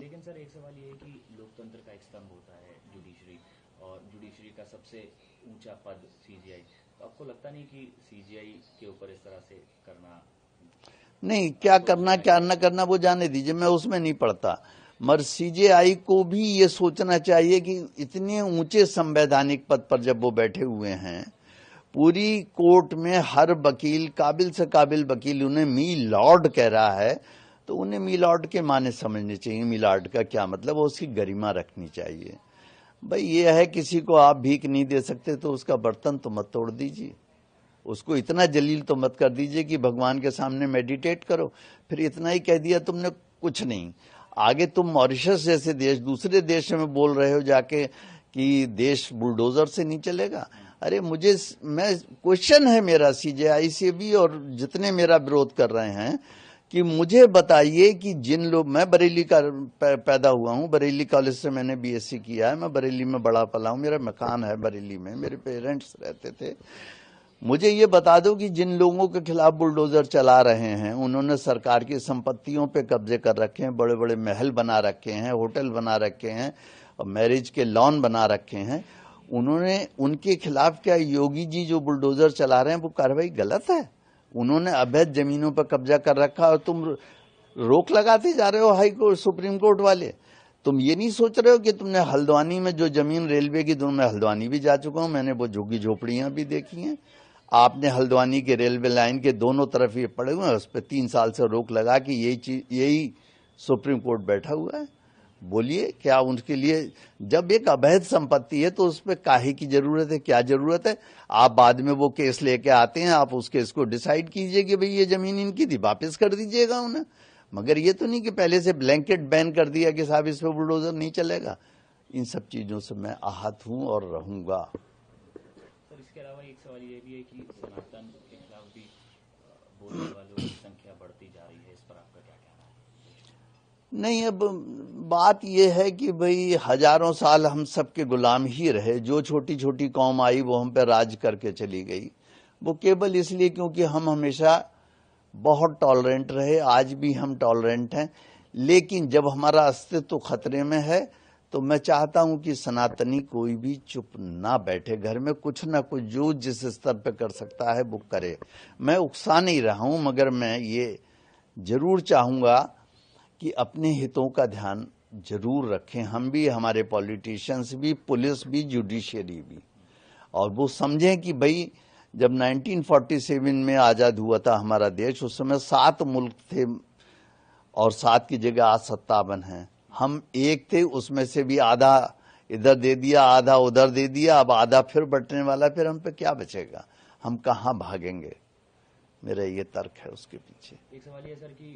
लेकिन सर एक सवाल ये है कि लोकतंत्र का एक स्तंभ होता है जुडिशरी, और जुडिशरी का सबसे ऊंचा पद सीजीआई। तो आपको लगता नहीं कि सीजीआई के ऊपर इस तरह से करना? नहीं, क्या करना क्या न करना वो जाने दीजिए, मैं उसमें नहीं पड़ता। मगर सीजेआई को भी ये सोचना चाहिए कि इतने ऊंचे संवैधानिक पद पर जब वो बैठे हुए हैं, पूरी कोर्ट में हर वकील, काबिल से काबिल वकील उन्हें मी लॉर्ड कह रहा है, तो उन्हें मी लॉर्ड के माने समझने चाहिए। मी लॉर्ड का क्या मतलब, उसकी गरिमा रखनी चाहिए। भाई ये है, किसी को आप भीख नहीं दे सकते तो उसका बर्तन तो मत तोड़ दीजिए, उसको इतना जलील तो मत कर दीजिए कि भगवान के सामने मेडिटेट करो। फिर इतना ही कह दिया तुमने, कुछ नहीं। आगे तुम मॉरिशस जैसे देश, दूसरे देश में बोल रहे हो जाके कि देश बुलडोजर से नहीं चलेगा। अरे मैं क्वेश्चन है मेरा सीजेआई से भी और जितने मेरा विरोध कर रहे हैं कि मुझे बताइए कि जिन लोग, मैं बरेली का पैदा हुआ हूं, बरेली कॉलेज से मैंने बीएससी किया है, मैं बरेली में बड़ा पला हूं, मेरा मकान है बरेली में, मेरे पेरेंट्स रहते थे। मुझे ये बता दो कि जिन लोगों के खिलाफ बुलडोजर चला रहे हैं, उन्होंने सरकार की संपत्तियों पे कब्जे कर रखे हैं, बड़े बड़े महल बना रखे हैं, होटल बना रखे हैं और मैरिज के लॉन बना रखे हैं, उन्होंने, उनके खिलाफ क्या योगी जी जो बुलडोजर चला रहे हैं वो कार्रवाई गलत है? उन्होंने अवैध जमीनों पर कब्जा कर रखा और तुम रोक लगाते जा रहे हो, हाई कोर्ट सुप्रीम कोर्ट वाले। तुम ये नहीं सोच रहे हो कि तुमने हल्द्वानी में जो जमीन रेलवे की, मैं हल्द्वानी भी जा चुका हूं, मैंने वो झुग्गी झोपड़ियां भी देखी हैं। आपने हल्द्वानी के रेलवे लाइन के दोनों तरफ ये पड़े हुए हैं, उस पर 3 साल से रोक लगा कि यही सुप्रीम कोर्ट बैठा हुआ है। बोलिए क्या उनके लिए, जब एक अवैध संपत्ति है तो उस पर काहे की जरूरत है, क्या जरूरत है? आप बाद में वो केस लेके आते हैं, आप उस केस को डिसाइड कीजिए कि भाई ये जमीन इनकी थी, वापस कर दीजिएगा उन्हें। मगर ये तो नहीं कि पहले से ब्लैंकेट बैन कर दिया कि साहब इस पर बुलडोजर नहीं चलेगा। इन सब चीजों से मैं आहत हूं और रहूंगा। सर इसके अलावा एक सवाल ये भी है कि सनातन के खिलाफ भी बोलने वालों की संख्या बढ़ती जा रही है, इस पर आपका क्या कहना है? नहीं, अब बात यह है कि भाई हजारों साल हम सबके गुलाम ही रहे, जो छोटी छोटी कौम आई वो हम पे राज करके चली गई, वो केवल इसलिए क्योंकि हम हमेशा बहुत टॉलरेंट रहे, आज भी हम टॉलरेंट हैं। लेकिन जब हमारा अस्तित्व खतरे में है तो मैं चाहता हूं कि सनातनी कोई भी चुप ना बैठे, घर में कुछ ना कुछ जो जिस स्तर पे कर सकता है वो करे। मैं उकसा नहीं रहा हूं, मगर मैं ये जरूर चाहूंगा कि अपने हितों का ध्यान जरूर रखें, हम भी, हमारे पॉलिटिशियंस भी, पुलिस भी, जुडिशियरी भी। और वो समझें कि भाई जब 1947 में आजाद हुआ था हमारा देश, उस समय 7 मुल्क थे और 7 की जगह आज 57 हैं। हम एक थे, उसमें से भी आधा इधर दे दिया, आधा उधर दे दिया, अब आधा फिर बंटने वाला, फिर हम पे क्या बचेगा? हम कहाँ भागेंगे? मेरा ये तर्क है उसके पीछे। एक सवाल ये सर कि